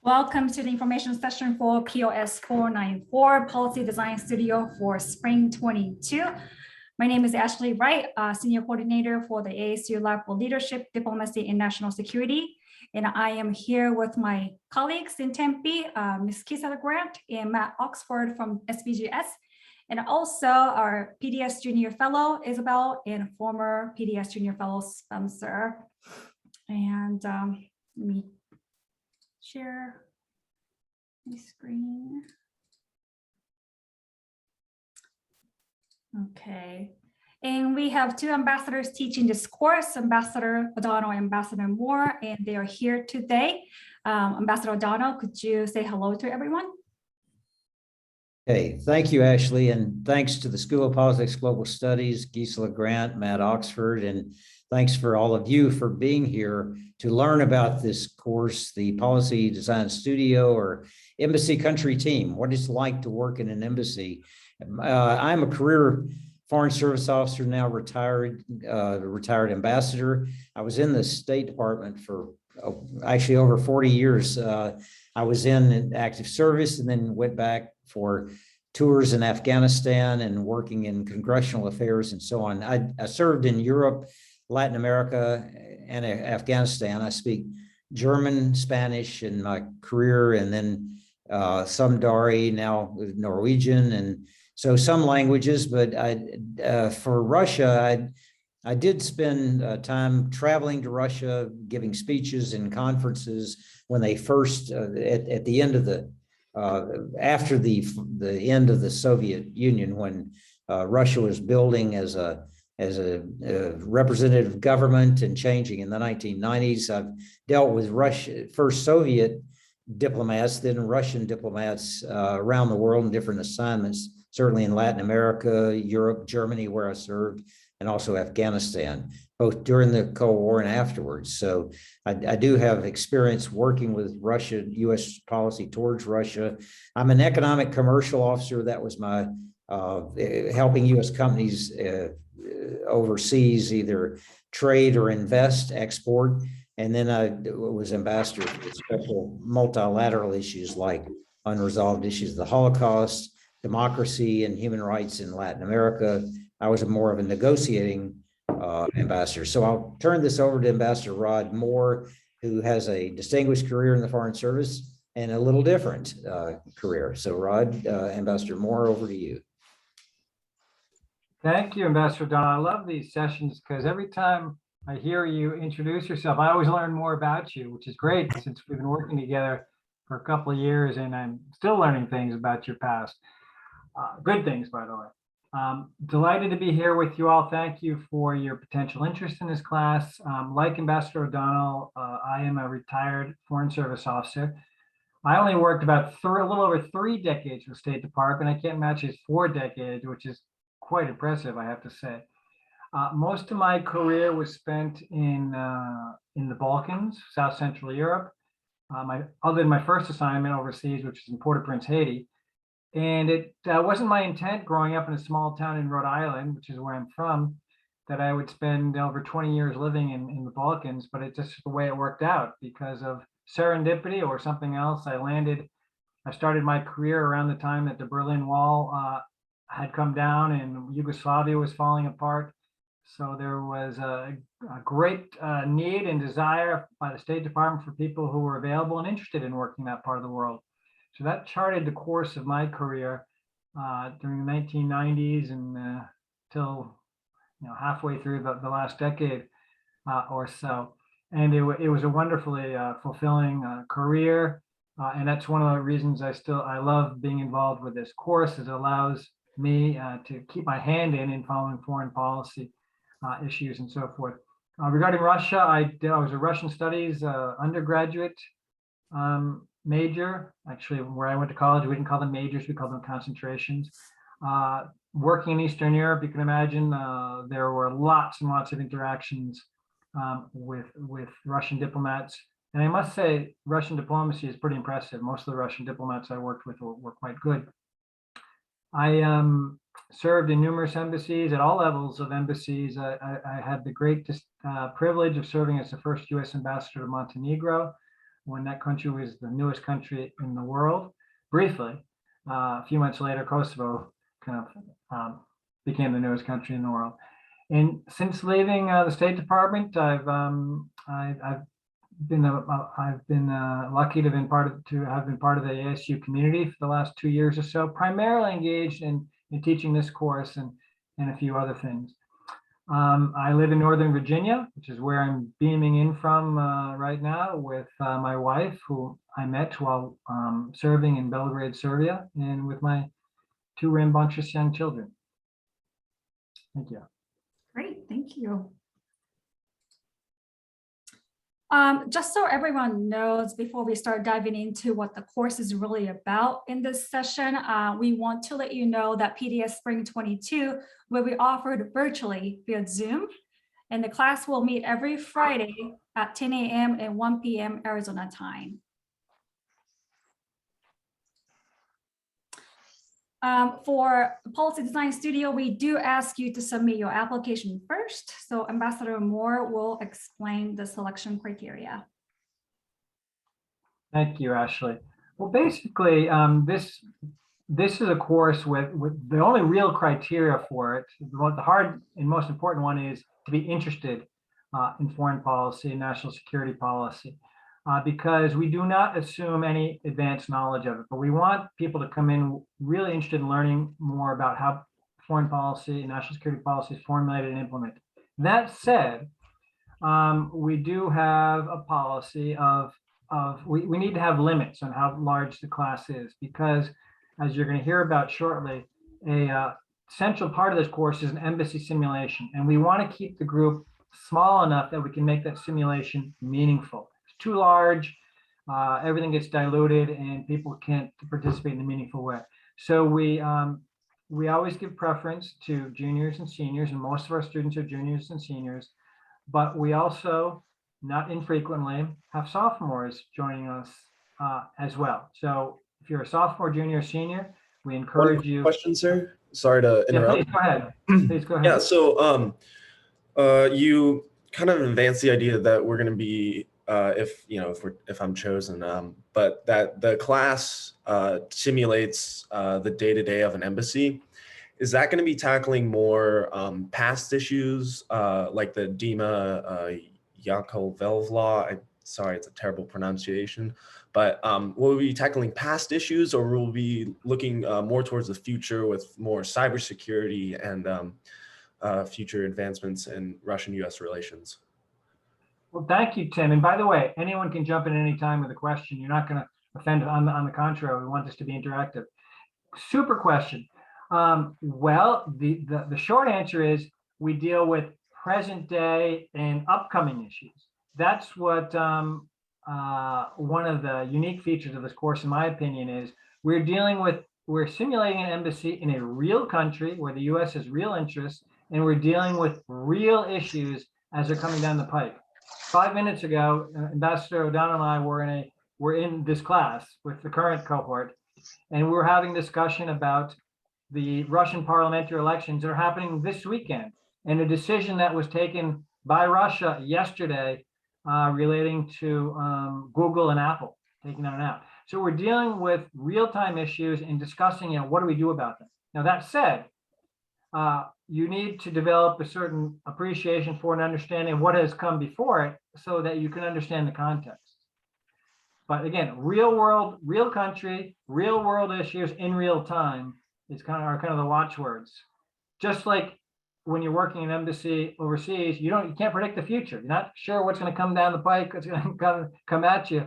Welcome to the information session for POS 494 Policy Design Studio for Spring 22. My name is Ashley Wright, Senior Coordinator for the ASU Lab for Leadership, Diplomacy, and National Security. And I am here with my colleagues in Tempe, Ms. Kisa Grant and Matt Oxford from SBGS, and also our PDS Junior Fellow, Isabel, and former PDS Junior Fellow, Spencer. And let me share my screen. Okay, and we have two ambassadors teaching this course, Ambassador O'Donnell and Ambassador Moore, and they are here today. Ambassador O'Donnell, could you say hello to everyone? Hey, thank you, Ashley, and thanks to the School of Politics Global Studies, Gisela Grant, Matt Oxford, and thanks for all of you for being here to learn about this course, the Policy Design Studio or Embassy Country Team, what it's like to work in an embassy. I'm a career Foreign Service officer, now retired ambassador. I was in the State Department for actually over 40 years. I was in active service and then went back for tours in Afghanistan and working in congressional affairs and so on. I served in Europe, Latin America, and Afghanistan. I speak German, Spanish in my career, and then some Dari, now with Norwegian, and so some languages. But for Russia, I did spend time traveling to Russia, giving speeches and conferences when they first, at the end of the, after the end of the Soviet Union, when Russia was building as a representative government and changing in the 1990s. I've dealt with first Soviet diplomats, then Russian diplomats around the world in different assignments, certainly in Latin America, Europe, Germany, where I served, and also Afghanistan, both during the Cold War and afterwards. So I do have experience working with Russia, U.S. policy towards Russia. I'm an economic commercial officer. That was my helping U.S. companies overseas either trade or invest, export. And then I was ambassador for special multilateral issues like unresolved issues of the Holocaust, democracy, and human rights in Latin America. I was more of a negotiating ambassador. So I'll turn this over to Ambassador Rod Moore, who has a distinguished career in the Foreign Service and a little different career. So Rod, Ambassador Moore, over to you. Thank you, Ambassador Don. I love these sessions because every time I hear you introduce yourself, I always learn more about you, which is great since we've been working together for a couple of years and I'm still learning things about your past. Good things, by the way. Delighted to be here with you all. Thank you for your potential interest in this class. Like Ambassador O'Donnell, I am a retired Foreign Service officer. I only worked about a little over 3 decades for the State Department. I can't match his 4 decades, which is quite impressive, I have to say. Most of my career was spent in the Balkans, South Central Europe. Other than my first assignment overseas, which is in Port-au-Prince, Haiti. And it wasn't my intent growing up in a small town in Rhode Island, which is where I'm from, that I would spend over 20 years living in the Balkans, but it's just the way it worked out because of serendipity or something else. I started my career around the time that the Berlin Wall had come down and Yugoslavia was falling apart. So there was a great need and desire by the State Department for people who were available and interested in working in that part of the world. So that charted the course of my career during the 1990s and till halfway through the last decade or so. And it was a wonderfully fulfilling career. And that's one of the reasons I love being involved with this course, is it allows me to keep my hand in following foreign policy issues and so forth. Regarding Russia, I was a Russian studies undergraduate major. Actually, where I went to college, we didn't call them majors, we called them concentrations. Working in Eastern Europe, you can imagine there were lots and lots of interactions with Russian diplomats. And I must say, Russian diplomacy is pretty impressive. Most of the Russian diplomats I worked with were quite good. I served in numerous embassies at all levels of embassies. I had the great privilege of serving as the first U.S. ambassador to Montenegro. when that country was the newest country in the world. Briefly, a few months later, Kosovo kind of became the newest country in the world. And since leaving the State Department, I've been lucky to have been part of the ASU community for the last 2 years or so, primarily engaged in teaching this course and a few other things. I live in Northern Virginia, which is where I'm beaming in from right now with my wife, who I met while serving in Belgrade, Serbia, and with my 2 rambunctious young children. Thank you. Great, thank you. Just so everyone knows, before we start diving into what the course is really about in this session, we want to let you know that PDS Spring 22 will be offered virtually via Zoom, and the class will meet every Friday at 10 a.m. and 1 p.m. Arizona time. For Policy Design Studio, we do ask you to submit your application first. So Ambassador Moore will explain the selection criteria. Thank you, Ashley. Well, basically, this is a course with the only real criteria for it. The hard and most important one is to be interested in foreign policy and national security policy. Because we do not assume any advanced knowledge of it, but we want people to come in really interested in learning more about how foreign policy and national security policy is formulated and implemented. That said, we do have a policy of we need to have limits on how large the class is, because as you're going to hear about shortly, a central part of this course is an embassy simulation, and we want to keep the group small enough that we can make that simulation meaningful. Too large, everything gets diluted and people can't participate in a meaningful way. So we always give preference to juniors and seniors, and most of our students are juniors and seniors, but we also, not infrequently, have sophomores joining us as well. So if you're a sophomore, junior, or senior, we encourage you. Question, sir. Sorry to interrupt. Yeah, please go ahead. Please go ahead. Yeah, so you kind of advanced the idea that we're going to be if I'm chosen, but that the class simulates the day-to-day of an embassy. Is that going to be tackling more past issues like the Dima Yakovlev law? Sorry, it's a terrible pronunciation, but will we be tackling past issues, or will we be looking more towards the future with more cybersecurity and future advancements in Russian-US relations? Well, thank you, Tim. And by the way, anyone can jump in at any time with a question. You're not going to offend. On the contrary, we want this to be interactive. Super question. Well, the short answer is we deal with present day and upcoming issues. That's what one of the unique features of this course, in my opinion, is we're simulating an embassy in a real country where the U.S. has real interests, and we're dealing with real issues as they're coming down the pipe. 5 minutes ago, Ambassador O'Donnell and I were in this class with the current cohort, and we were having discussion about the Russian parliamentary elections that are happening this weekend, and a decision that was taken by Russia yesterday relating to Google and Apple taking that out. So we're dealing with real-time issues and discussing, what do we do about them? Now, that said, you need to develop a certain appreciation for and understanding of what has come before it so that you can understand the context. But again, real world, real country, real world issues in real time is kind of the watchwords. Just like when you're working in an embassy overseas, you can't predict the future. You're not sure what's going to come down the pike, what's going to come at you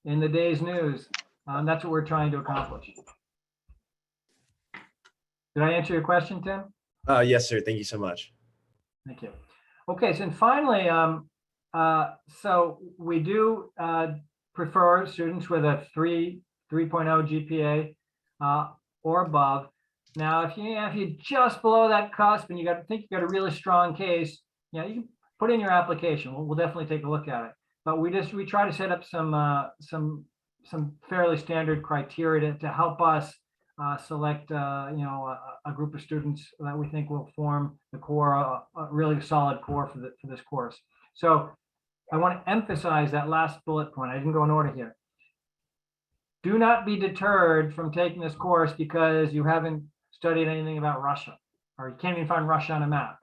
in the day's news. That's what we're trying to accomplish. Did I answer your question, Tim? Yes, sir. Thank you so much. Thank you. Okay, so finally, so we do prefer students with a 3.0 GPA or above. Now, if you're just below that cusp and you got a really strong case, you can put in your application. We'll definitely take a look at it. But we try to set up some fairly standard criteria to help us select a group of students that we think will form the core, a really solid core for this course. So I want to emphasize that last bullet point. I didn't go in order here. Do not be deterred from taking this course because you haven't studied anything about Russia, or you can't even find Russia on a map.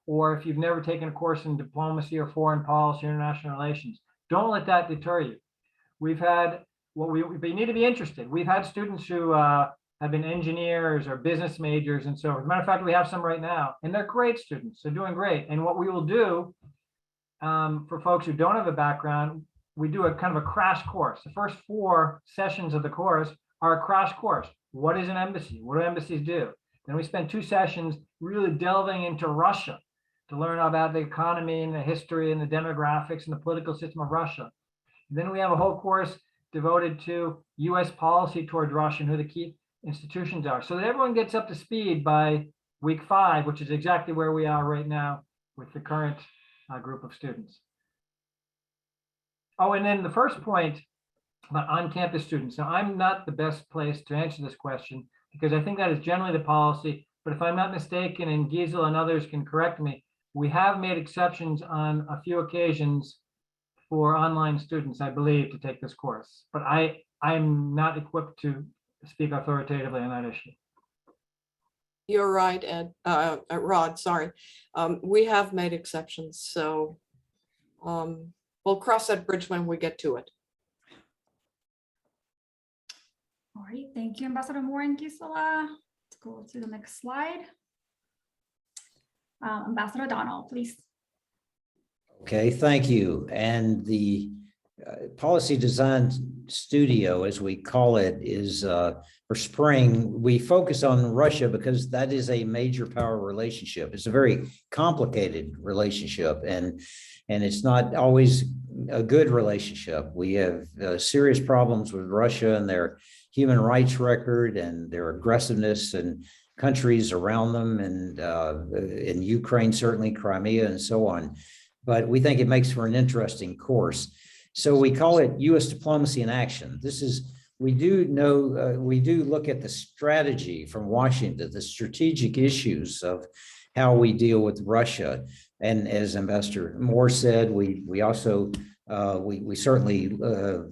Or if you've never taken a course in diplomacy or foreign policy or international relations, don't let that deter you. We've had, well, we need to be interested. We've had students who have been engineers or business majors and so, as a matter of fact, we have some right now, and they're great students. They're doing great. And what we will do for folks who don't have a background, we do a kind of a crash course. The first 4 sessions of the course are a crash course. What is an embassy? What do embassies do? Then we spend 2 sessions really delving into Russia to learn about the economy and the history and the demographics and the political system of Russia. And then we have a whole course devoted to US policy toward Russia and who the key institutions are, so that everyone gets up to speed by week 5, which is exactly where we are right now with the current group of students. Oh, and then the first point about on-campus students. Now, I'm not the best place to answer this question because I think that is generally the policy, but if I'm not mistaken, and Gisela and others can correct me, we have made exceptions on a few occasions for online students, I believe, to take this course, but I'm not equipped to speak authoritatively on that issue. You're right, Ed, Rod, sorry. We have made exceptions, so we'll cross that bridge when we get to it. All right, thank you, Ambassador Moore and Gisela. Let's go to the next slide. Ambassador O'Donnell, please. Okay, thank you. And the policy design studio, as we call it, is for spring. We focus on Russia because that is a major power relationship. It's a very complicated relationship, and it's not always a good relationship. We have serious problems with Russia and their human rights record and their aggressiveness and countries around them, and in Ukraine, certainly Crimea and so on. But we think it makes for an interesting course. So we call it U.S. Diplomacy in Action. This is, we do look at the strategy from Washington, the strategic issues of how we deal with Russia. And as Ambassador Moore said, we also, we certainly, do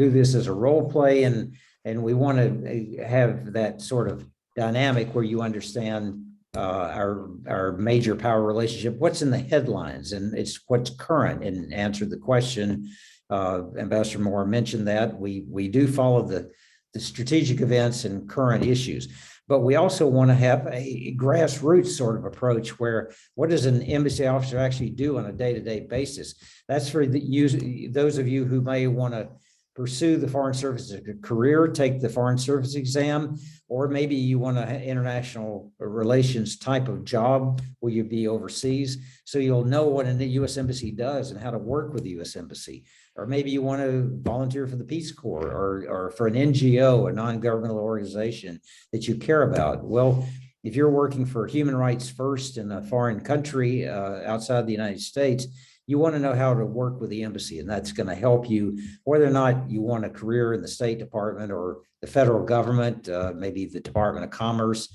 this as a role play, and we want to have that sort of dynamic where you understand our major power relationship, what's in the headlines, and it's what's current. And answer the question, Ambassador Moore mentioned that we do follow the strategic events and current issues, but we also want to have a grassroots sort of approach where what does an embassy officer actually do on a day-to-day basis? That's for those of you who may want to pursue the Foreign Service as a career, take the Foreign Service exam, or maybe you want an international relations type of job where you be overseas, so you'll know what a U.S. Embassy does and how to work with the U.S. Embassy. Or maybe you want to volunteer for the Peace Corps or for an NGO, a non-governmental organization that you care about. Well, if you're working for human rights first in a foreign country outside the United States, you want to know how to work with the embassy, and that's going to help you whether or not you want a career in the State Department or the federal government, maybe the Department of Commerce,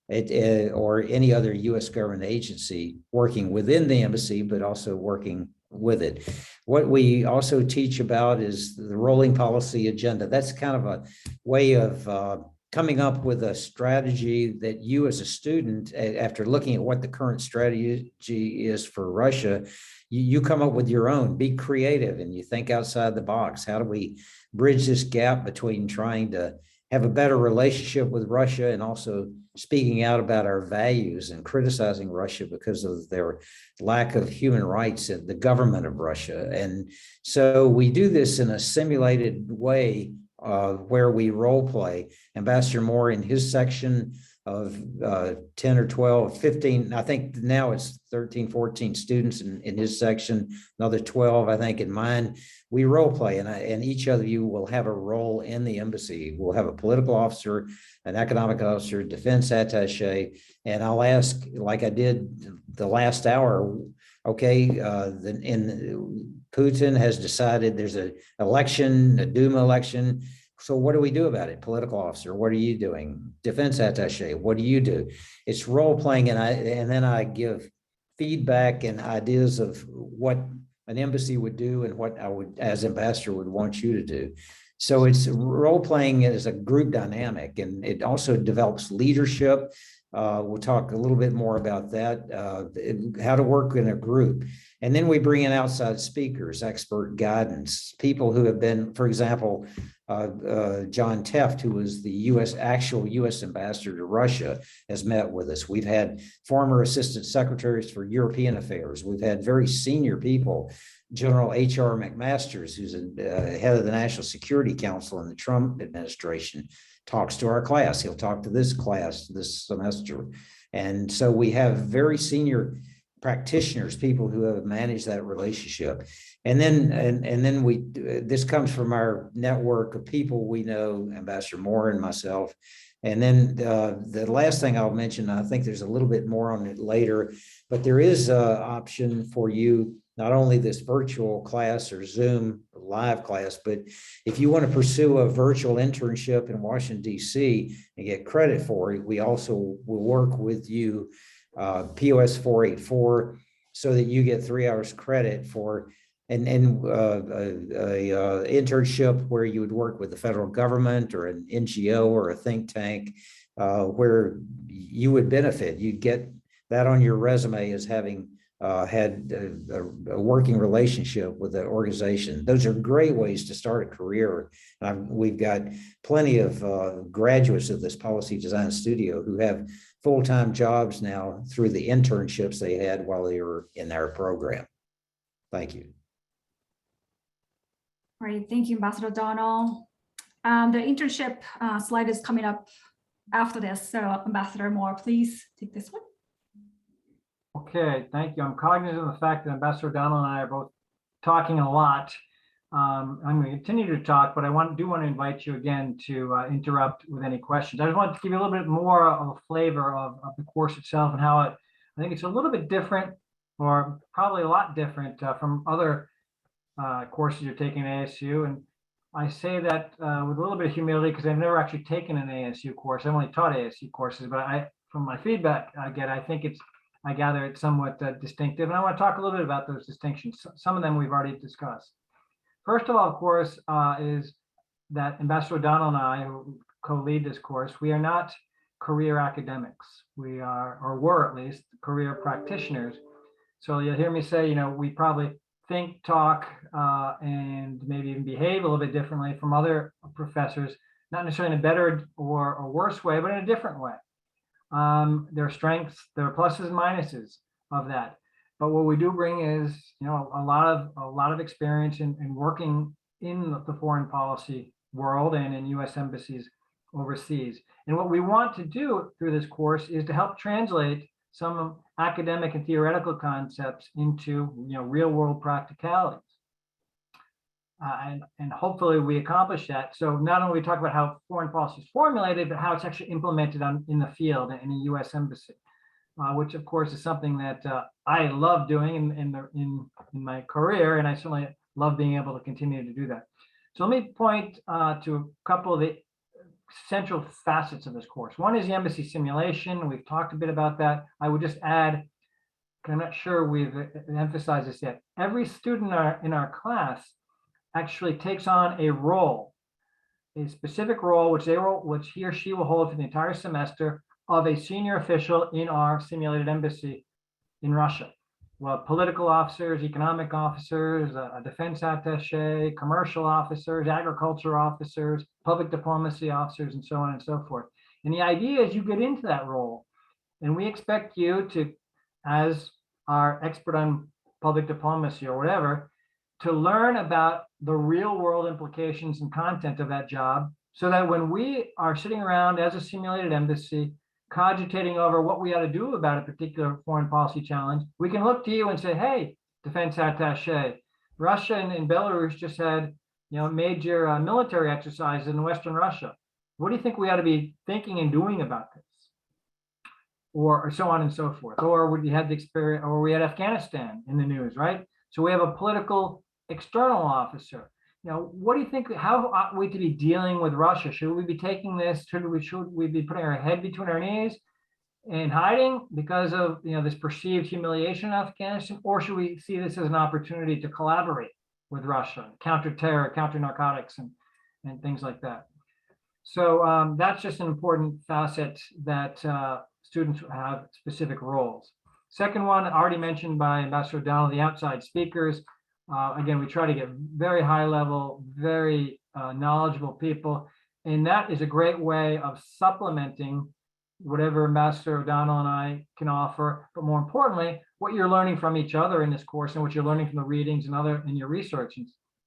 or any other U.S. government agency working within the embassy, but also working with it. What we also teach about is the rolling policy agenda. That's kind of a way of coming up with a strategy that you as a student, after looking at what the current strategy is for Russia, you come up with your own. Be creative and you think outside the box. How do we bridge this gap between trying to have a better relationship with Russia and also speaking out about our values and criticizing Russia because of their lack of human rights in the government of Russia? And so we do this in a simulated way where we role play. Ambassador Moore in his section of 10 or 12, 15, I think now it's 13, 14 students in his section, another 12, I think in mine. We role play, and each of you will have a role in the embassy. We'll have a political officer, an economic officer, defense attaché, and I'll ask, like I did the last hour, okay, Putin has decided there's an election, a Duma election. So what do we do about it? Political officer, what are you doing? Defense attaché, what do you do? It's role playing, and then I give feedback and ideas of what an embassy would do and what I would, as ambassador, would want you to do. So it's role playing as a group dynamic, and it also develops leadership. We'll talk a little bit more about that, how to work in a group. And then we bring in outside speakers, expert guidance, people who have been, for example, John Teft, who was the actual U.S. ambassador to Russia, has met with us. We've had former assistant secretaries for European affairs. We've had very senior people. General H.R. McMaster's, who's head of the National Security Council in the Trump administration, talks to our class. He'll talk to this class this semester. And so we have very senior practitioners, people who have managed that relationship. And then we, this comes from our network of people we know, Ambassador Moore and myself. And then the last thing I'll mention, I think there's a little bit more on it later, but there is an option for you, not only this virtual class or Zoom live class, but if you want to pursue a virtual internship in Washington, D.C. and get credit for it, we also will work with you, POS 484, so that you get 3 hours credit for an internship where you would work with the federal government or an NGO or a think tank, where you would benefit. You'd get that on your resume as having had a working relationship with the organization. Those are great ways to start a career. We've got plenty of graduates of this policy design studio who have full-time jobs now through the internships they had while they were in our program. Thank you. All right, thank you, Ambassador Donald. The internship slide is coming up after this. So Ambassador Moore, please take this one. Okay, thank you. I'm cognizant of the fact that Ambassador Donald and I are both talking a lot. I'm going to continue to talk, but I do want to invite you again to interrupt with any questions. I just wanted to give you a little bit more of a flavor of the course itself and how I think it's a little bit different, or probably a lot different from other courses you're taking at ASU. And I say that with a little bit of humility because I've never actually taken an ASU course. I've only taught ASU courses, but from my feedback I get, I gather it's somewhat distinctive. And I want to talk a little bit about those distinctions. Some of them we've already discussed. First of all, of course, is that Ambassador Donald and I, who co-lead this course, we are not career academics. We are, or were at least, career practitioners. So you'll hear me say, we probably think, talk, and maybe even behave a little bit differently from other professors, not necessarily in a better or worse way, but in a different way. There are strengths, there are pluses and minuses of that. But what we do bring is, a lot of experience in working in the foreign policy world and in U.S. embassies overseas. And what we want to do through this course is to help translate some academic and theoretical concepts into, real world practicalities. And hopefully we accomplish that. So not only we talk about how foreign policy is formulated, but how it's actually implemented in the field in a U.S. embassy. Which of course is something that I love doing in my career, and I certainly love being able to continue to do that. So let me point to a couple of the central facets of this course. One is the embassy simulation. We've talked a bit about that. I would just add, I'm not sure we've emphasized this yet. Every student in our class actually takes on a role, a specific role, which he or she will hold for the entire semester, of a senior official in our simulated embassy in Russia. Well, political officers, economic officers, a defense attaché, commercial officers, agriculture officers, public diplomacy officers, and so on and so forth. And the idea is you get into that role, and we expect you to, as our expert on public diplomacy or whatever, to learn about the real world implications and content of that job, so that when we are sitting around as a simulated embassy, cogitating over what we ought to do about a particular foreign policy challenge, we can look to you and say, hey, defense attaché, Russia and Belarus just had major military exercises in Western Russia. What do you think we ought to be thinking and doing about this? Or so on and so forth. Or we had the experience, or we had Afghanistan in the news, right? So we have a political external officer. What do you think? How ought we to be dealing with Russia? Should we be taking this? Should we be putting our head between our knees in hiding because of this perceived humiliation in Afghanistan, or should we see this as an opportunity to collaborate with Russia, counter terror, counter narcotics, and things like that? So that's just an important facet that students have specific roles. Second one, already mentioned by Ambassador O'Donnell, the outside speakers. Again, we try to get very high level, very knowledgeable people. And that is a great way of supplementing whatever Ambassador O'Donnell and I can offer, but more importantly, what you're learning from each other in this course and what you're learning from the readings and in your research.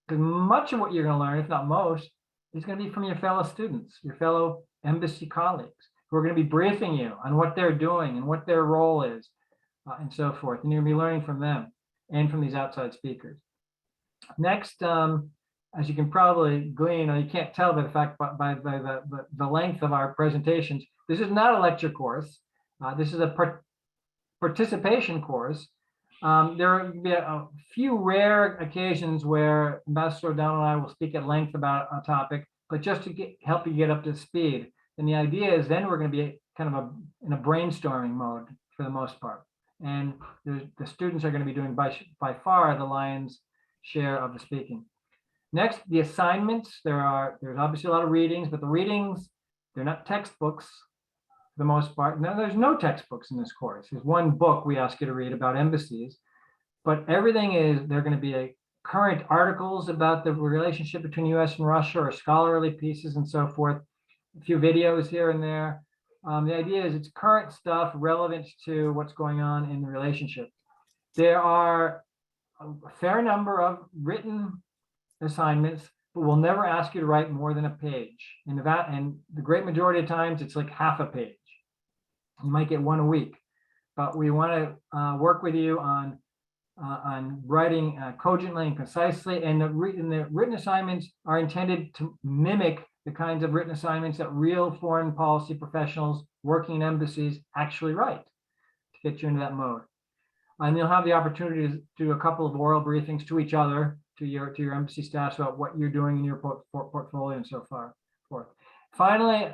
Because much of what you're going to learn, if not most, is going to be from your fellow students, your fellow embassy colleagues, who are going to be briefing you on what they're doing and what their role is, and so forth. And you're going to be learning from them and from these outside speakers. Next, as you can probably glean, or you can't tell by the fact by the length of our presentations, this is not a lecture course. This is a participation course. There will be a few rare occasions where Ambassador O'Donnell and I will speak at length about a topic, but just to help you get up to speed. And the idea is then we're going to be kind of in a brainstorming mode for the most part. And the students are going to be doing by far the lion's share of the speaking. Next, the assignments. There's obviously a lot of readings, but the readings, they're not textbooks for the most part. No, there's no textbooks in this course. There's one book we ask you to read about embassies, but everything is, they're going to be current articles about the relationship between US and Russia, or scholarly pieces and so forth. A few videos here and there. The idea is it's current stuff relevant to what's going on in the relationship. There are a fair number of written assignments, but we'll never ask you to write more than a page. And the great majority of times, it's like half a page. You might get one a week, but we want to work with you on writing cogently and concisely. And the written assignments are intended to mimic the kinds of written assignments that real foreign policy professionals working in embassies actually write, to get you into that mode. And you'll have the opportunity to do a couple of oral briefings to each other, to your embassy staff, about what you're doing in your portfolio and so forth. Finally,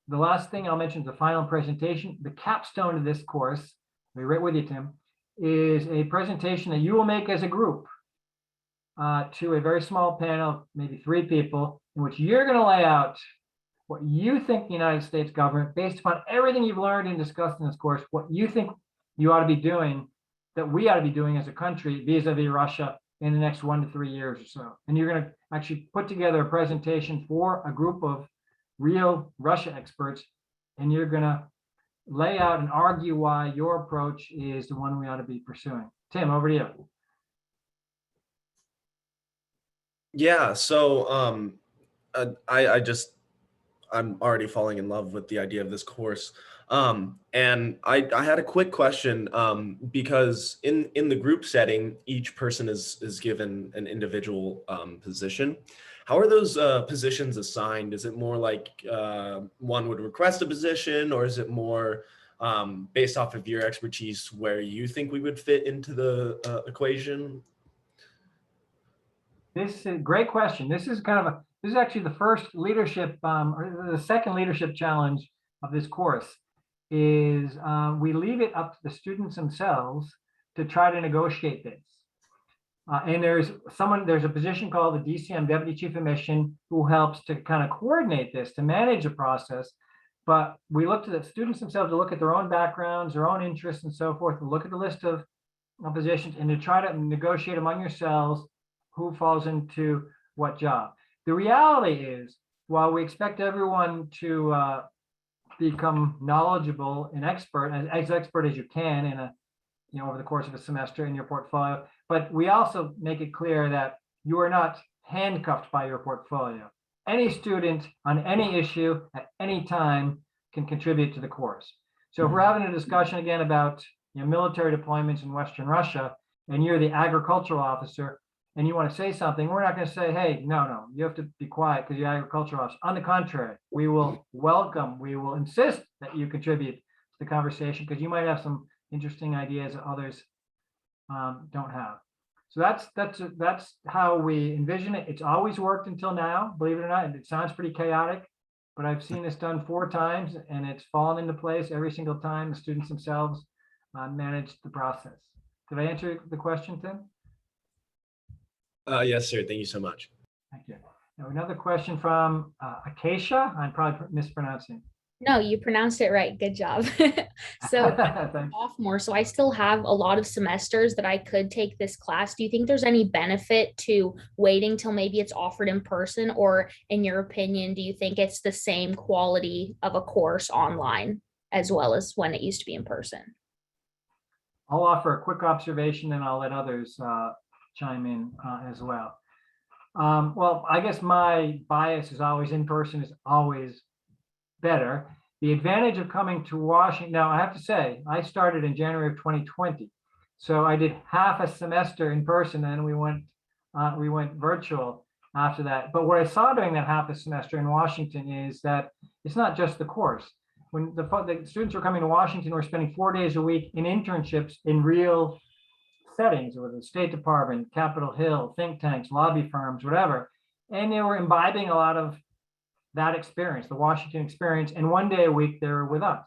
the last thing I'll mention is the final presentation. The capstone of this course, I'll be right with you, Tim, is a presentation that you will make as a group to a very small panel, maybe 3 people, in which you're going to lay out what you think the United States government, based upon everything you've learned and discussed in this course, what you think you ought to be doing, that we ought to be doing as a country vis-a-vis Russia in the next 1 to 3 years or so. And you're going to actually put together a presentation for a group of real Russia experts, and you're going to lay out and argue why your approach is the one we ought to be pursuing. Tim, over to you. Yeah, so I'm already falling in love with the idea of this course. And I had a quick question, because in the group setting, each person is given an individual position. How are those positions assigned? Is it more like one would request a position, or is it more based off of your expertise where you think we would fit into the equation? This is a great question. This is actually the first leadership, or the second leadership challenge of this course. Is we leave it up to the students themselves to try to negotiate this. And there's a position called the DCM, Deputy Chief of Mission, who helps to kind of coordinate this, to manage the process. But we look to the students themselves to look at their own backgrounds, their own interests and so forth, and look at the list of positions and to try to negotiate among yourselves who falls into what job. The reality is, while we expect everyone to become knowledgeable and expert, as expert as you can in over the course of a semester in your portfolio, but we also make it clear that you are not handcuffed by your portfolio. Any student on any issue at any time can contribute to the course. So if we're having a discussion again about military deployments in Western Russia, and you're the agricultural officer, and you want to say something, we're not going to say, hey, no, you have to be quiet because you're agricultural officer. On the contrary, we will insist that you contribute to the conversation, because you might have some interesting ideas that others don't have. So that's how we envision it. It's always worked until now, believe it or not. It sounds pretty chaotic, but I've seen this done 4 times and it's fallen into place every single time. The students themselves managed the process. Did I answer the question, Tim? Yes, sir. Thank you so much. Thank you. Now another question from Acacia. I'm probably mispronouncing. No, you pronounced it right. Good job. So Thanks. sophomore, so I still have a lot of semesters that I could take this class. Do you think there's any benefit to waiting till maybe it's offered in person, or in your opinion, do you think it's the same quality of a course online as well as when it used to be in person? I'll offer a quick observation and I'll let others chime in as well. Well, I guess my bias is always in person is always better. The advantage of coming to Washington, now I have to say, I started in January of 2020. So I did half a semester in person and we went virtual after that. But what I saw during that half a semester in Washington is that it's not just the course. When the students were coming to Washington, we're spending 4 days a week in internships in real settings, with the State Department, Capitol Hill, think tanks, lobby firms, whatever. And they were imbibing a lot of that experience, the Washington experience. And 1 day a week, they were with us.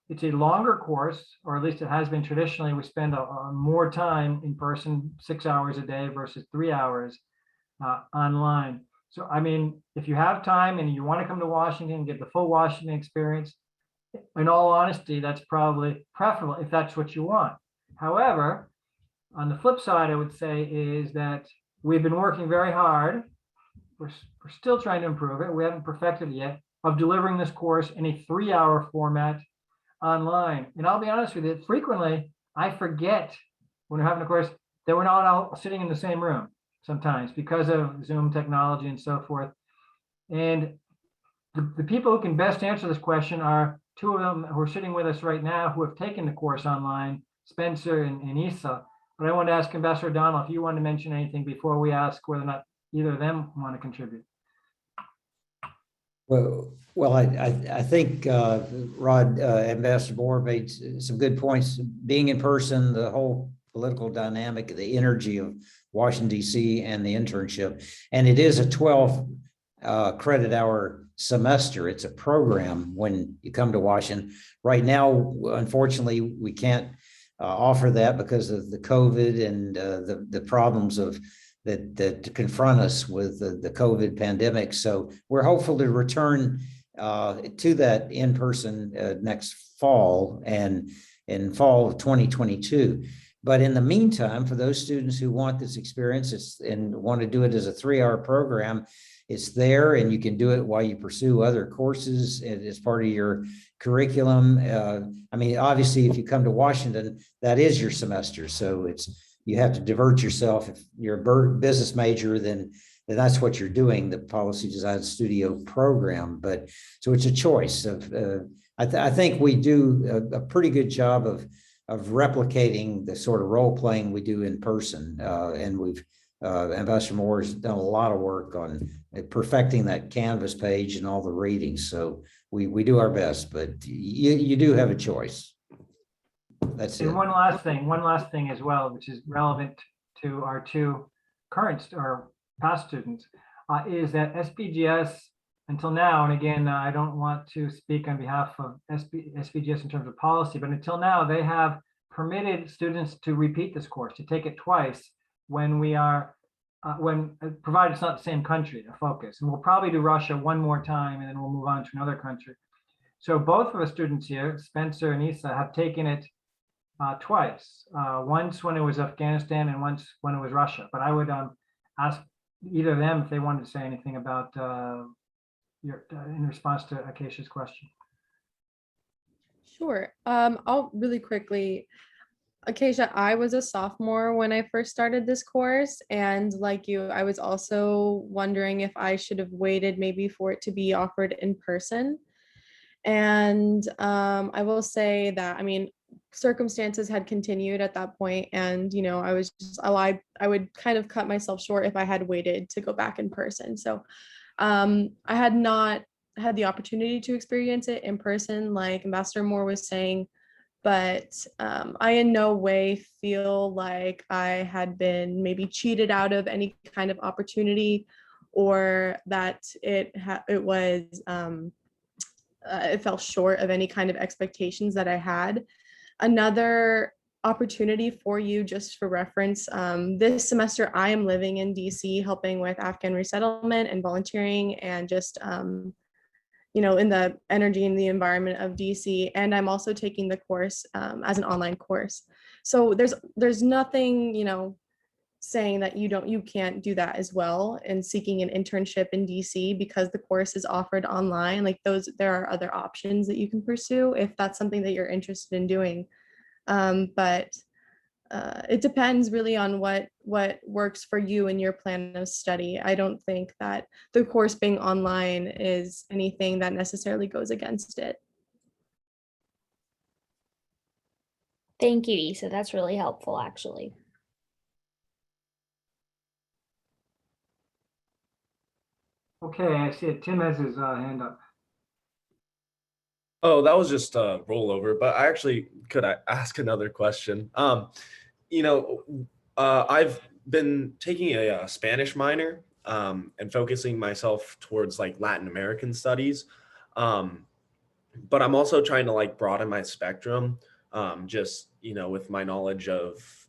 It's a longer course, or at least it has been traditionally. We spend more time in person, 6 hours a day versus 3 hours online. So, I mean, if you have time and you want to come to Washington and get the full Washington experience, in all honesty, that's probably preferable if that's what you want. However, on the flip side, I would say is that we've been working very hard. We're still trying to improve it. We haven't perfected it yet, of delivering this course in a 3-hour format online. And I'll be honest with you, frequently I forget when we're having a course that we're not all sitting in the same room sometimes because of Zoom technology and so forth. And the people who can best answer this question are 2 of them who are sitting with us right now who have taken the course online, Spencer and Issa. But I want to ask Ambassador O'Donnell if you want to mention anything before we ask whether or not either of them want to contribute. Well, I think Rod, Ambassador Moore made some good points. Being in person, the whole political dynamic, the energy of Washington, D.C. and the internship. And it is a 12 credit hour semester. It's a program when you come to Washington. Right now, unfortunately, we can't offer that because of the COVID and the problems of that confront us with the COVID pandemic. So we're hopeful to return to that in person next fall and in fall of 2022. But in the meantime, for those students who want this experience and want to do it as a 3-hour program, it's there, and you can do it while you pursue other courses as part of your curriculum. I mean, obviously, if you come to Washington, that is your semester. So you have to divert yourself. If you're a business major, then that's what you're doing, the Policy Design Studio program. But so it's a choice of, I think we do a pretty good job of replicating the sort of role playing we do in person. And Ambassador Moore has done a lot of work on perfecting that Canvas page and all the ratings. So we do our best, but you do have a choice. That's it. And one last thing as well, which is relevant to our 2 current or past students, is that SPGS until now, and again, I don't want to speak on behalf of SPGS in terms of policy, but until now, they have permitted students to repeat this course, to take it twice when we are, provided it's not the same country, the focus. And we'll probably do Russia one more time, and then we'll move on to another country. So both of the students here, Spencer and Issa, have taken it twice, once when it was Afghanistan and once when it was Russia. But I would ask either of them if they wanted to say anything about in response to Acacia's question. Sure. I'll really quickly. Acacia, I was a sophomore when I first started this course, and like you, I was also wondering if I should have waited maybe for it to be offered in person. And I will say that, I mean, circumstances had continued at that point, and I was just I would kind of cut myself short if I had waited to go back in person. So I had not had the opportunity to experience it in person, like Ambassador Moore was saying, but I in no way feel like I had been maybe cheated out of any kind of opportunity, or that it was it fell short of any kind of expectations that I had. Another opportunity for you, just for reference, this semester I am living in DC, helping with Afghan resettlement and volunteering and just in the energy and the environment of DC. And I'm also taking the course as an online course. So there's nothing, saying that you can't do that as well, and seeking an internship in DC because the course is offered online. Like there are other options that you can pursue if that's something that you're interested in doing. But it depends really on what works for you and your plan of study. I don't think that the course being online is anything that necessarily goes against it. Thank you, Issa. That's really helpful, actually. Okay, I see it. Tim has his hand up. Oh, that was just a rollover, but I actually could I ask another question? I've been taking a Spanish minor and focusing myself towards like Latin American studies. But I'm also trying to like broaden my spectrum, just, with my knowledge of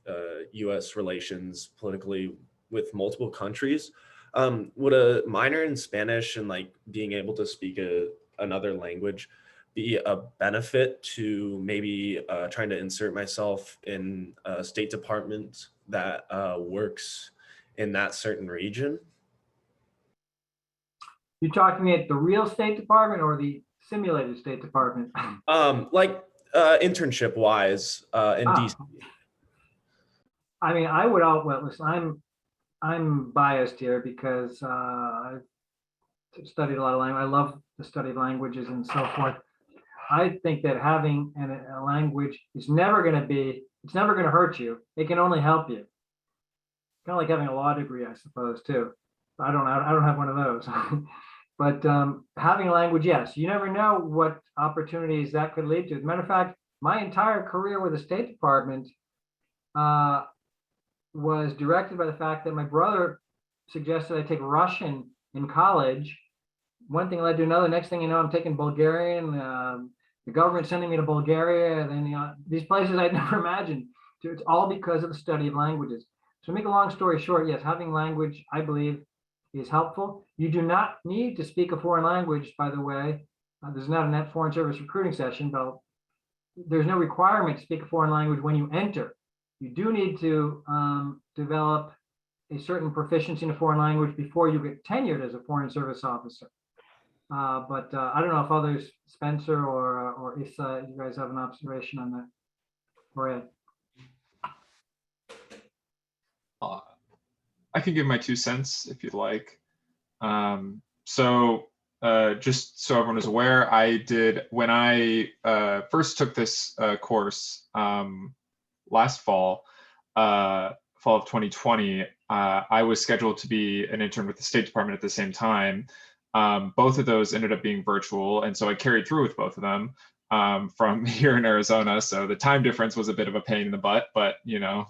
US relations politically with multiple countries. Would a minor in Spanish and like being able to speak another language be a benefit to maybe trying to insert myself in a State Department that works in that certain region? You talking at the real State Department or the simulated State Department? Internship wise in DC. I mean, listen, I'm biased here because I've studied a lot of language. I love the study of languages and so forth. I think that having a language is never going to hurt you. It can only help you. Kind of like having a law degree, I suppose, too. I don't have one of those. But having a language, yes, you never know what opportunities that could lead to. As a matter of fact, my entire career with the State Department was directed by the fact that my brother suggested I take Russian in college. One thing led to another. Next thing you know, I'm taking Bulgarian. The government sending me to Bulgaria, and then these places I'd never imagined. So it's all because of the study of languages. So to make a long story short, yes, having language, I believe, is helpful. You do not need to speak a foreign language, by the way. This is not a net foreign service recruiting session, but there's no requirement to speak a foreign language when you enter. You do need to develop a certain proficiency in a foreign language before you get tenured as a foreign service officer. But I don't know if others, Spencer or Issa, you guys have an observation on that. Go ahead. I can give my 2 cents if you'd like. Just so everyone is aware, when I first took this course last fall of 2020, I was scheduled to be an intern with the State Department at the same time. Both of those ended up being virtual, and so I carried through with both of them from here in Arizona. So the time difference was a bit of a pain in the butt, but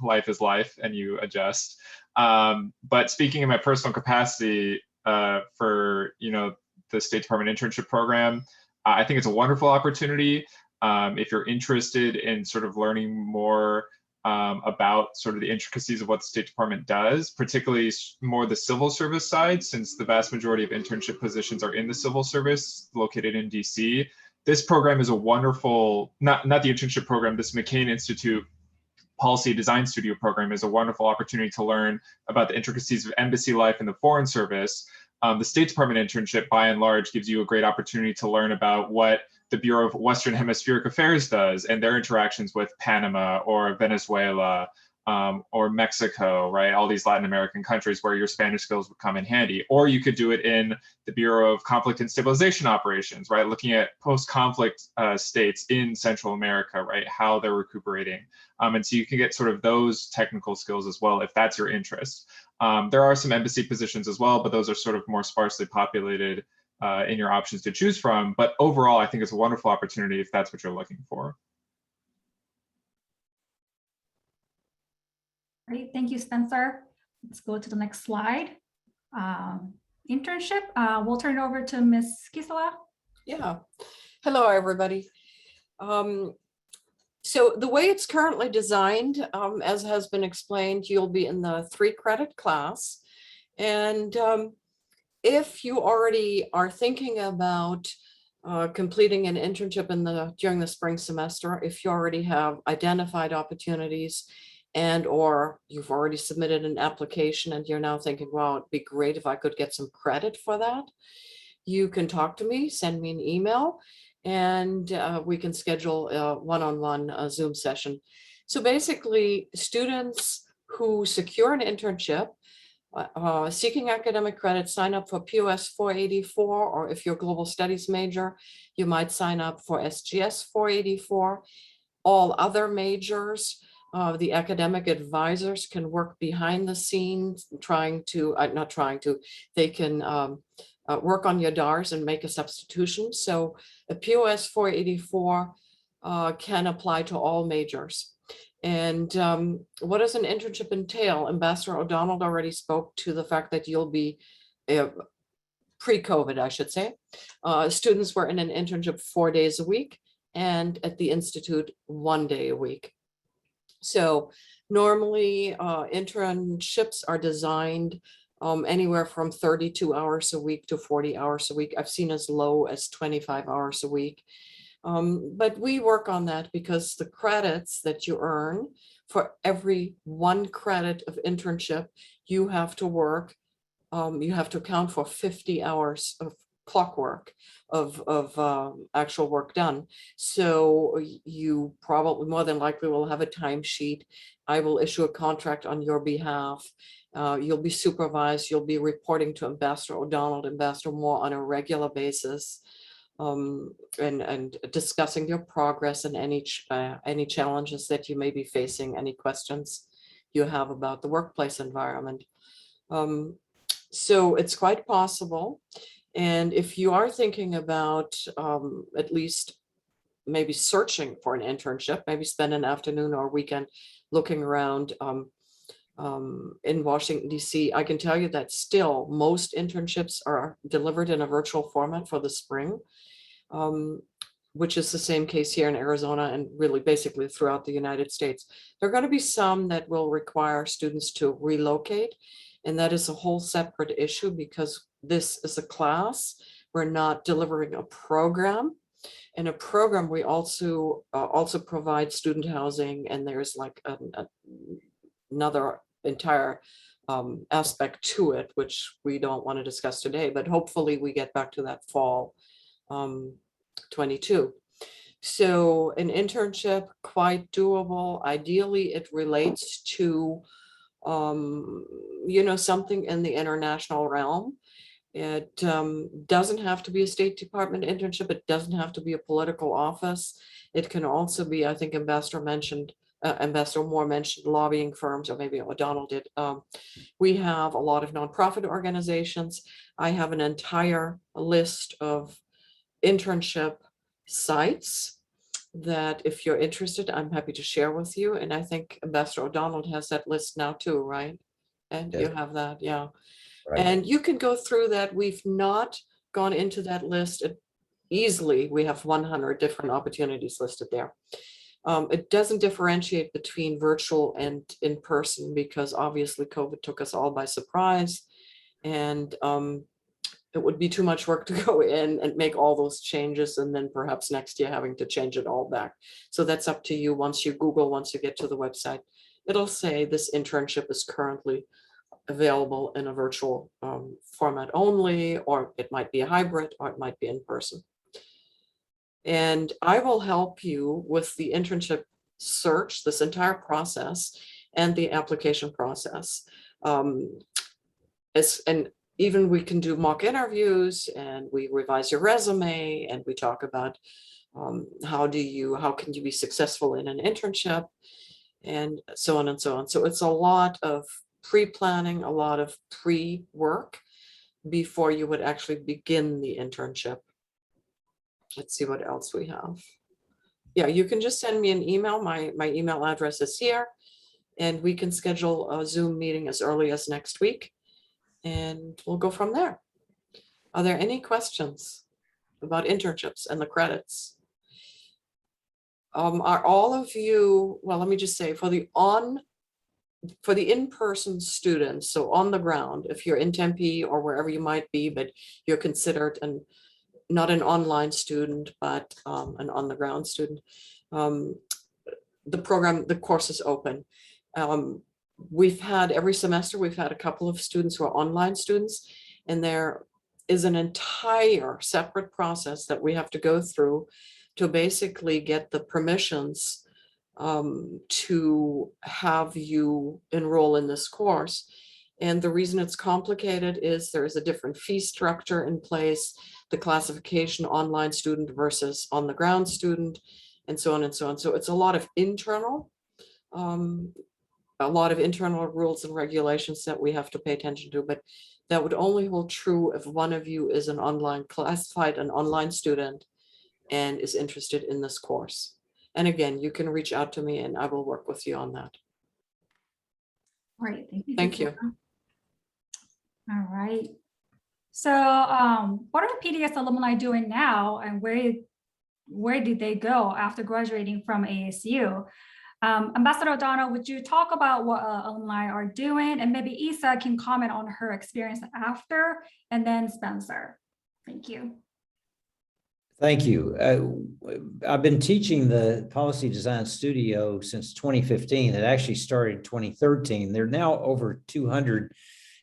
life is life and you adjust. But speaking in my personal capacity for the State Department internship program, I think it's a wonderful opportunity. If you're interested in sort of learning more about sort of the intricacies of what the State Department does, particularly more the civil service side, since the vast majority of internship positions are in the civil service located in DC. This program is a wonderful, not the internship program, this McCain Institute Policy Design Studio program is a wonderful opportunity to learn about the intricacies of embassy life in the Foreign Service. The State Department internship, by and large, gives you a great opportunity to learn about what the Bureau of Western Hemispheric Affairs does and their interactions with Panama or Venezuela or Mexico, right? All these Latin American countries where your Spanish skills would come in handy. Or you could do it in the Bureau of Conflict and Stabilization Operations, right? Looking at post-conflict states in Central America, right? How they're recuperating. And so you can get sort of those technical skills as well, if that's your interest. There are some embassy positions as well, but those are sort of more sparsely populated in your options to choose from. But overall, I think it's a wonderful opportunity if that's what you're looking for. Great, thank you, Spencer. Let's go to the next slide. Internship, we'll turn it over to Ms. Gisela. Yeah. Hello, everybody. So the way it's currently designed, as has been explained, you'll be in the 3-credit class. And if you already are thinking about completing an internship during the spring semester, if you already have identified opportunities and or you've already submitted an application and you're now thinking, well, it'd be great if I could get some credit for that, you can talk to me, send me an email, and we can schedule a one-on-one Zoom session. So basically, students who secure an internship seeking academic credit, sign up for POS 484, or if you're a global studies major, you might sign up for SGS 484. All other majors, the academic advisors can work behind the scenes, they can work on your DARs and make a substitution. So a POS 484 can apply to all majors. And what does an internship entail? Ambassador O'Donnell already spoke to the fact that you'll be, pre-COVID, I should say, students were in an internship 4 days a week and at the Institute 1 day a week. So normally internships are designed anywhere from 32 hours a week to 40 hours a week. I've seen as low as 25 hours a week. But we work on that because the credits that you earn for every 1 credit of internship, you have to work, you have to account for 50 hours of clock work, of actual work done. So you probably more than likely will have a timesheet. I will issue a contract on your behalf. You'll be supervised. You'll be reporting to Ambassador O'Donnell, Ambassador Moore on a regular basis. And discussing your progress and any challenges that you may be facing, any questions you have about the workplace environment. So it's quite possible. And if you are thinking about at least maybe searching for an internship, maybe spend an afternoon or weekend looking around in Washington, D.C., I can tell you that still most internships are delivered in a virtual format for the spring. Which is the same case here in Arizona and really basically throughout the United States. There are going to be some that will require students to relocate, and that is a whole separate issue because this is a class. We're not delivering a program. In a program, we also provide student housing, and there's like another entire aspect to it, which we don't want to discuss today, but hopefully we get back to that fall 22. So an internship, quite doable. Ideally, it relates to, something in the international realm. It doesn't have to be a State Department internship. It doesn't have to be a political office. It can also be, I think Ambassador Moore mentioned lobbying firms, or maybe O'Donnell did. We have a lot of nonprofit organizations. I have an entire list of internship sites that if you're interested, I'm happy to share with you. And I think Ambassador O'Donnell has that list now too, right? And Yes. you have that, yeah. Right. And you can go through that. We've not gone into that list easily. We have 100 different opportunities listed there. It doesn't differentiate between virtual and in person because obviously COVID took us all by surprise. And it would be too much work to go in and make all those changes and then perhaps next year having to change it all back. So that's up to you. Once you get to the website, it'll say this internship is currently available in a virtual format only, or it might be a hybrid, or it might be in person. And I will help you with the internship search, this entire process, and the application process. And even we can do mock interviews, and we revise your resume, and we talk about how can you be successful in an internship, and so on and so on. So it's a lot of pre-planning, a lot of pre-work before you would actually begin the internship. Let's see what else we have. Yeah, you can just send me an email. My email address is here, and we can schedule a Zoom meeting as early as next week, and we'll go from there. Are there any questions? about internships and the credits. Are all of you, well, let me just say, for the in-person students, so on the ground, if you're in Tempe or wherever you might be, but you're considered not an online student, but an on-the-ground student, the course is open. We've had every semester, we've had a couple of students who are online students, and there is an entire separate process that we have to go through to basically get the permissions to have you enroll in this course. And the reason it's complicated is there is a different fee structure in place, the classification online student versus on the ground student, and so on and so on. So it's a lot of internal rules and regulations that we have to pay attention to, but that would only hold true if one of you is an online student and is interested in this course. And again, you can reach out to me and I will work with you on that. All right, thank you. Thank you. All right. So what are the PDS alumni doing now, and where did they go after graduating from ASU? Ambassador O'Donnell, would you talk about what alumni are doing, and maybe Isa can comment on her experience after, and then Spencer. Thank you. Thank you. I've been teaching the Policy Design Studio since 2015. It actually started in 2013. There are now over 200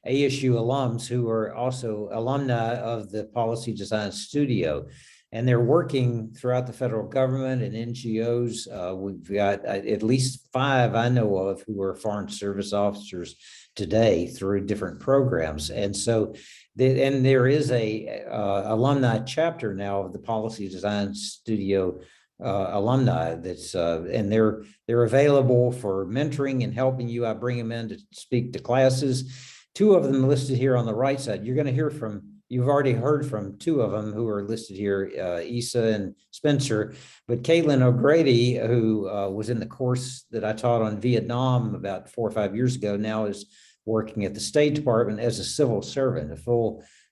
ASU alums who are also alumni of the Policy Design Studio. And they're working throughout the federal government and NGOs. We've got at least 5 I know of who are foreign service officers today through different programs. And so, and there is a alumni chapter now of the Policy Design Studio alumni that's and they're available for mentoring and helping you. I bring them in to speak to classes. 2 of them listed here on the right side. You're going to hear from. You've already heard from 2 of them who are listed here, Isa and Spencer, but Caitlin O'Grady, who was in the course that I taught on Vietnam about 4 or 5 years ago, now is working at the State Department as a civil servant,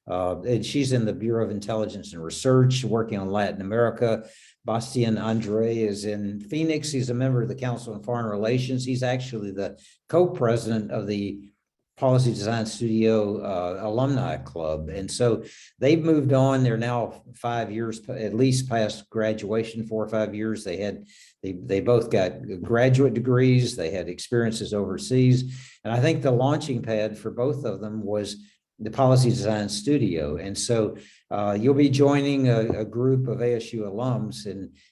and she's in the Bureau of Intelligence and Research, working on Latin America. Bastian Andre is in Phoenix. He's a member of the Council on Foreign Relations. He's actually the co-president of the Policy Design Studio Alumni Club. And so they've moved on. They're now 5 years, at least past graduation, 4 or 5 years. They both got graduate degrees. They had experiences overseas. And I think the launching pad for both of them was the Policy Design Studio. And so you'll be joining a group of ASU alums,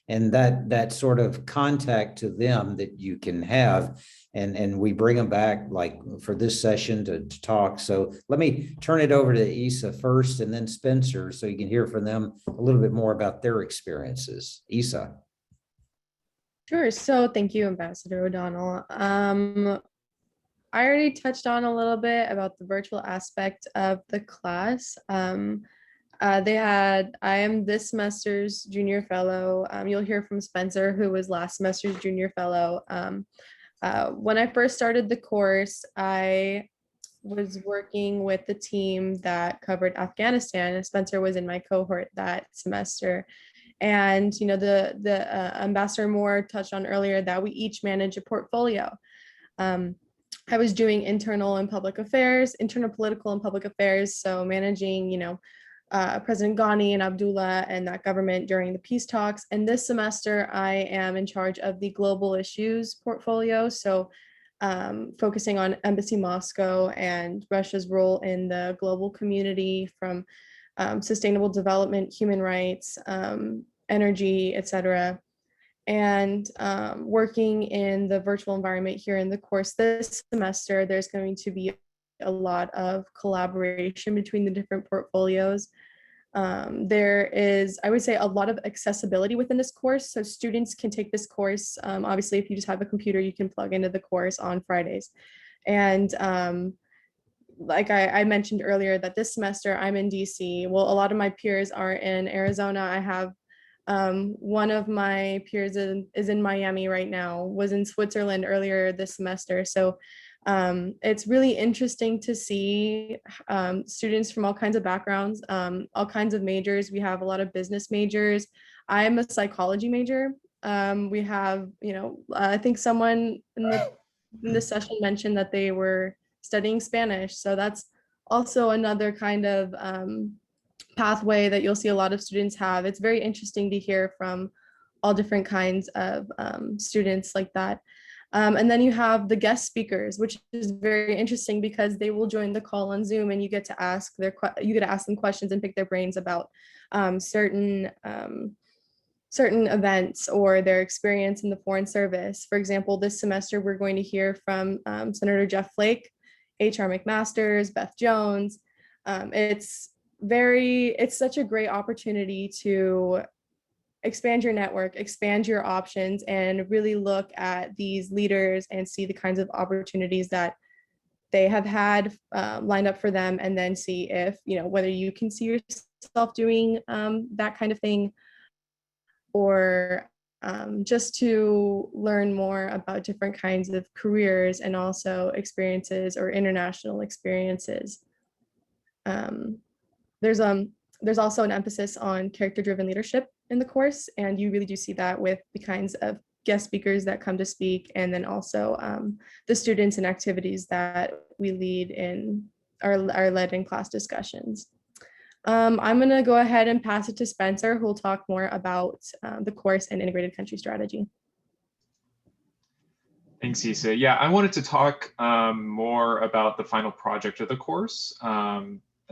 and that sort of contact to them that you can have. And we bring them back like for this session to talk. So let me turn it over to Isa first and then Spencer, so you can hear from them a little bit more about their experiences. Isa. Sure. So thank you, Ambassador O'Donnell. I already touched on a little bit about the virtual aspect of the class. I am this semester's junior fellow. You'll hear from Spencer, who was last semester's junior fellow. When I first started the course, I was working with the team that covered Afghanistan, and Spencer was in my cohort that semester. And the Ambassador Moore touched on earlier that we each manage a portfolio. I was doing internal political and public affairs, so managing President Ghani and Abdullah and that government during the peace talks. And this semester, I am in charge of the global issues portfolio. So focusing on Embassy Moscow and Russia's role in the global community, from sustainable development, human rights, energy, etc. And working in the virtual environment here in the course this semester, there's going to be a lot of collaboration between the different portfolios. There is, I would say, a lot of accessibility within this course. So students can take this course. Obviously, if you just have a computer, you can plug into the course on Fridays. And like I mentioned earlier, that this semester I'm in DC. Well, a lot of my peers are in Arizona. I have one of my peers is in Miami right now, was in Switzerland earlier this semester. So It's really interesting to see students from all kinds of backgrounds, all kinds of majors. We have a lot of business majors. I'm a psychology major. We have, I think someone in this session mentioned that they were studying Spanish. So that's also another kind of pathway that you'll see a lot of students have. It's very interesting to hear from all different kinds of students like that. And then you have the guest speakers, which is very interesting because they will join the call on Zoom, and you get to ask them questions and pick their brains about certain events or their experience in the Foreign Service. For example, this semester we're going to hear from Senator Jeff Flake, H.R. McMaster's, Beth Jones. It's such a great opportunity to expand your network, expand your options, and really look at these leaders and see the kinds of opportunities that they have had lined up for them, and then see if, whether you can see yourself doing that kind of thing, or just to learn more about different kinds of careers and also experiences or international experiences. There's also an emphasis on character-driven leadership in the course, and you really do see that with the kinds of guest speakers that come to speak, and then also the students and activities that we lead in are led in class discussions. I'm going to go ahead and pass it to Spencer, who will talk more about the course and integrated country strategy. Thanks, Isa. Yeah, I wanted to talk more about the final project of the course.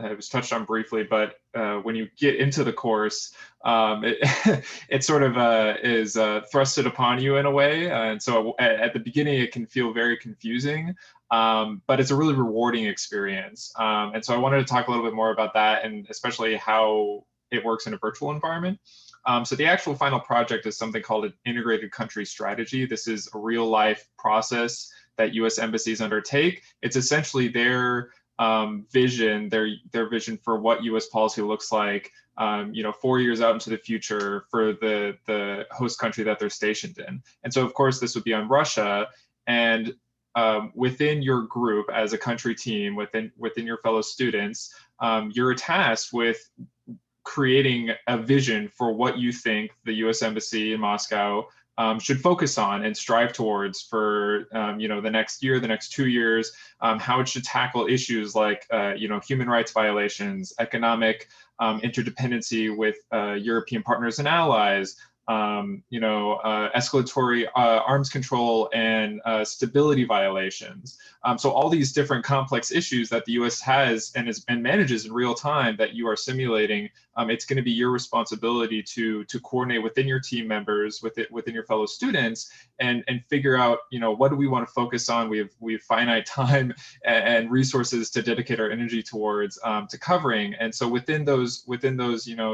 It was touched on briefly, but when you get into the course, it sort of is thrusted upon you in a way. And so at the beginning, it can feel very confusing, but it's a really rewarding experience. And so I wanted to talk a little bit more about that, and especially how it works in a virtual environment. So the actual final project is something called an integrated country strategy. This is a real life process that U.S. embassies undertake. It's essentially their vision, their vision for what U.S. policy looks like, 4 years out into the future for the host country that they're stationed in. And so, of course, this would be on Russia. And within your group, as a country team, within your fellow students, you're tasked with creating a vision for what you think the U.S. Embassy in Moscow should focus on and strive towards for the next year, the next 2 years, how it should tackle issues like human rights violations, economic interdependency with European partners and allies, escalatory arms control and stability violations. So all these different complex issues that the U.S. has and manages in real time that you are simulating, it's going to be your responsibility to coordinate within your team members, within your fellow students, and figure out, what do we want to focus on? We have finite time and resources to dedicate our energy towards to covering. And so within those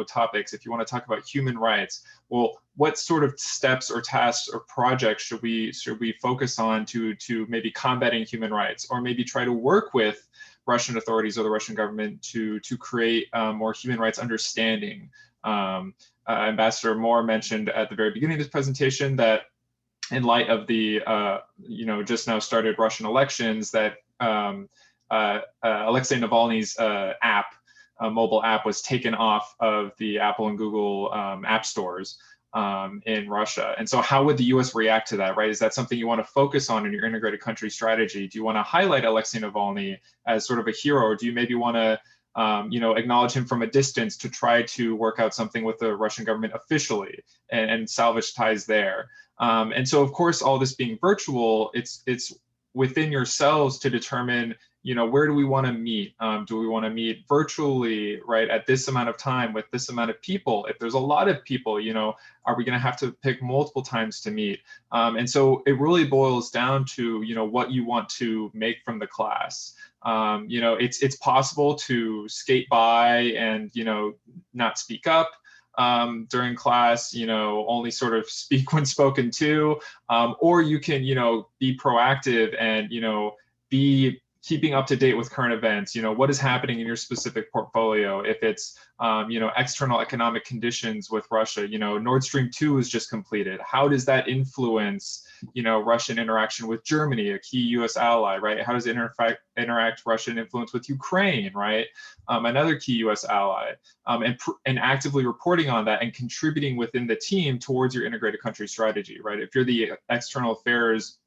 topics, if you want to talk about human rights, well, what sort of steps or tasks or projects should we focus on to maybe combating human rights, or maybe try to work with Russian authorities or the Russian government to create more human rights understanding? Ambassador Moore mentioned at the very beginning of this presentation that in light of the just now started Russian elections, that Alexei Navalny's mobile app was taken off of the Apple and Google app stores in Russia. And so how would the US react to that, right? Is that something you want to focus on in your integrated country strategy? Do you want to highlight Alexei Navalny as sort of a hero, or do you maybe want to acknowledge him from a distance to try to work out something with the Russian government officially and salvage ties there? And so, of course, all this being virtual, it's within yourselves to determine, where do we want to meet? Do we want to meet virtually, right, at this amount of time with this amount of people? If there's a lot of people, are we going to have to pick multiple times to meet? And so it really boils down to, what you want to make from the class. It's possible to skate by and, not speak up during class, only sort of speak when spoken to, or you can, be proactive and, be keeping up to date with current events, what is happening in your specific portfolio. If it's, external economic conditions with Russia, Nord Stream 2 was just completed. How does that influence, Russian interaction with Germany, a key US ally, right? How does it interact Russian influence with Ukraine, right? Another key US ally, and actively reporting on that and contributing within the team towards your integrated country strategy, right? If you're the external affairs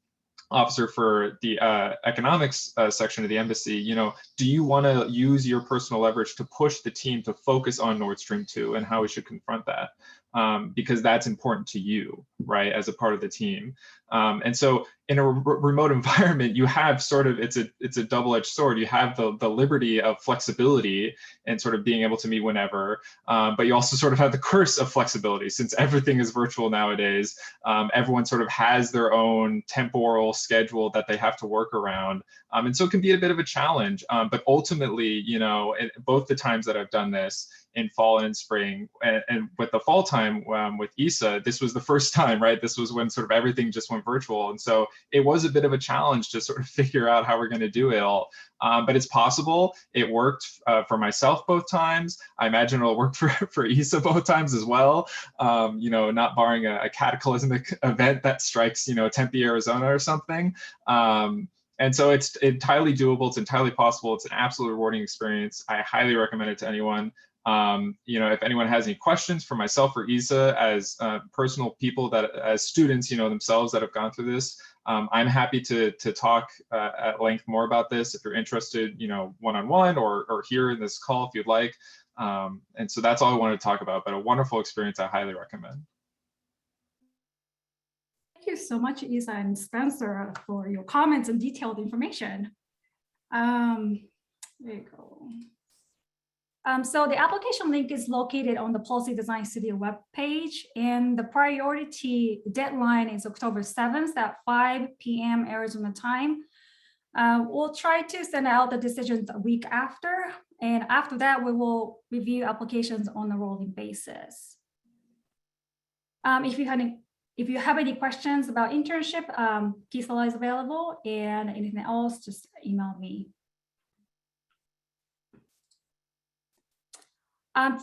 officer for the economics section of the embassy, do you want to use your personal leverage to push the team to focus on Nord Stream 2 and how we should confront that? Because that's important to you, right, as a part of the team. And so in a remote environment, you have sort of, it's a double-edged sword. You have the liberty of flexibility and sort of being able to meet whenever, but you also sort of have the curse of flexibility. Since everything is virtual nowadays, everyone sort of has their own temporal schedule that they have to work around. And so it can be a bit of a challenge, but ultimately, both the times that I've done this, in fall and in spring, and with the fall time with ESA, this was the first time, right? This was when sort of everything just went virtual. And so it was a bit of a challenge to sort of figure out how we're going to do it all. But it's possible. It worked for myself both times. I imagine it'll work for ESA both times as well. Not barring a cataclysmic event that strikes, Tempe, Arizona or something. And so it's entirely doable. It's entirely possible. It's an absolutely rewarding experience. I highly recommend it to anyone. If anyone has any questions for myself or ESA as personal people as students, themselves that have gone through this, I'm happy to talk at length more about this if you're interested, one-on-one or here in this call if you'd like. And so that's all I wanted to talk about, but a wonderful experience I highly recommend. Thank you so much, Isa and Spencer, for your comments and detailed information. There you go. So the application link is located on the Policy Design Studio webpage, and the priority deadline is October 7th at 5 p.m. Arizona time. We'll try to send out the decisions a week after, and after that, we will review applications on a rolling basis. If you have any questions about internship, Gisela is available, and anything else, just email me.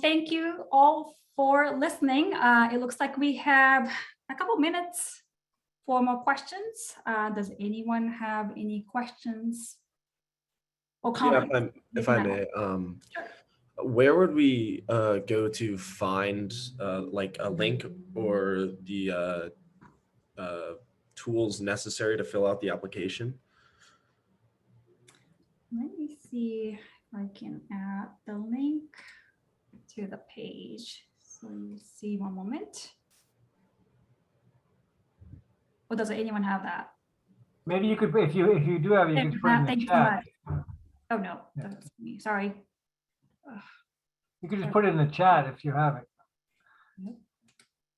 Thank you all for listening. It looks like we have a couple minutes for more questions. Does anyone have any questions or comments? Yeah, if I may, Sure. where would we go to find like a link or the tools necessary to fill out the application? Let me see if I can add the link to the page. So you see, one moment. Or does anyone have that? Maybe you could, if you do have it, you could put it in Thank the you so chat. much. Oh no, Yeah. that's me. Sorry. You could just put it in the chat if you have it.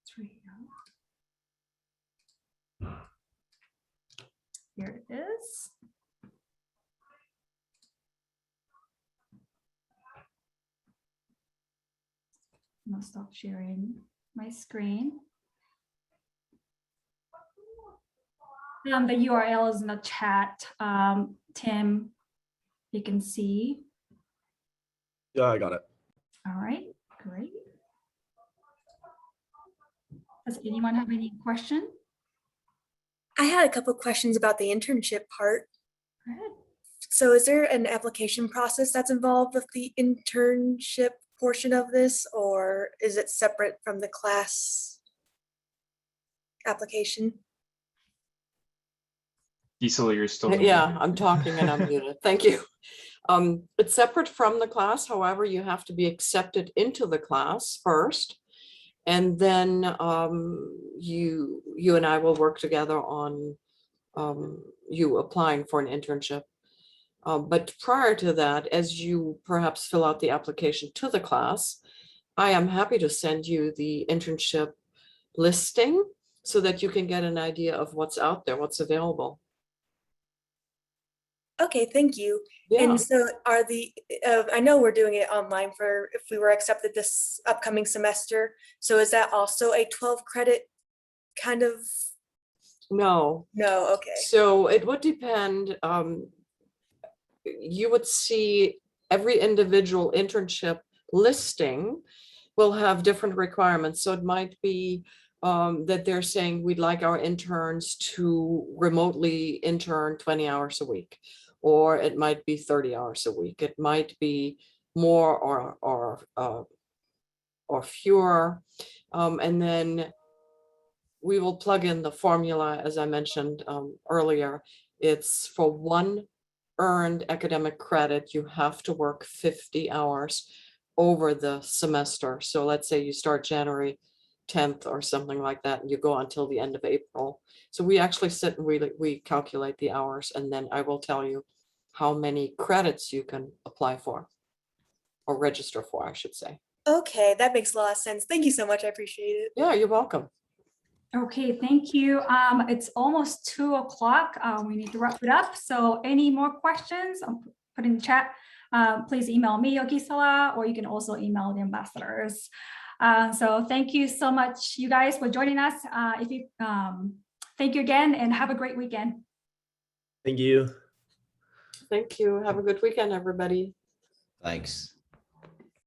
It's right here. Here it is. I'm gonna stop sharing my screen. The URL is in the chat. Tim, you can see. Yeah, I got it. All right, great. Does anyone have any question? I had a couple questions about the internship part. Go ahead. So is there an application process that's involved with the internship portion of this, or is it separate from the class application? Gisela, you're still muted. Yeah, I'm talking and I'm muted. Thank you. It's separate from the class. However, you have to be accepted into the class first. And then you and I will work together on you applying for an internship. But prior to that, as you perhaps fill out the application to the class, I am happy to send you the internship listing so that you can get an idea of what's out there, what's available. Okay, thank you. Yeah. And so are I know we're doing it online for if we were accepted this upcoming semester. So is that also a 12 credit kind of? No. No, okay. So it would depend. You would see every individual internship listing will have different requirements. So it might be that they're saying we'd like our interns to remotely intern 20 hours a week, or it might be 30 hours a week. It might be more or fewer. And then we will plug in the formula, as I mentioned earlier. It's for 1 earned academic credit, you have to work 50 hours over the semester. So let's say you start January 10th or something like that, and you go until the end of April. So we actually sit and we calculate the hours, and then I will tell you how many credits you can apply for, or register for, I should say. Okay, that makes a lot of sense. Thank you so much. I appreciate it. Yeah, you're welcome. Okay, thank you. It's almost 2 o'clock. We need to wrap it up. So any more questions? I'll put in the chat. Please email me or Gisela, or you can also email the ambassadors. So thank you so much, you guys, for joining us. Thank you again, and have a great weekend. Thank you. Thank you. Have a good weekend, everybody. Thanks.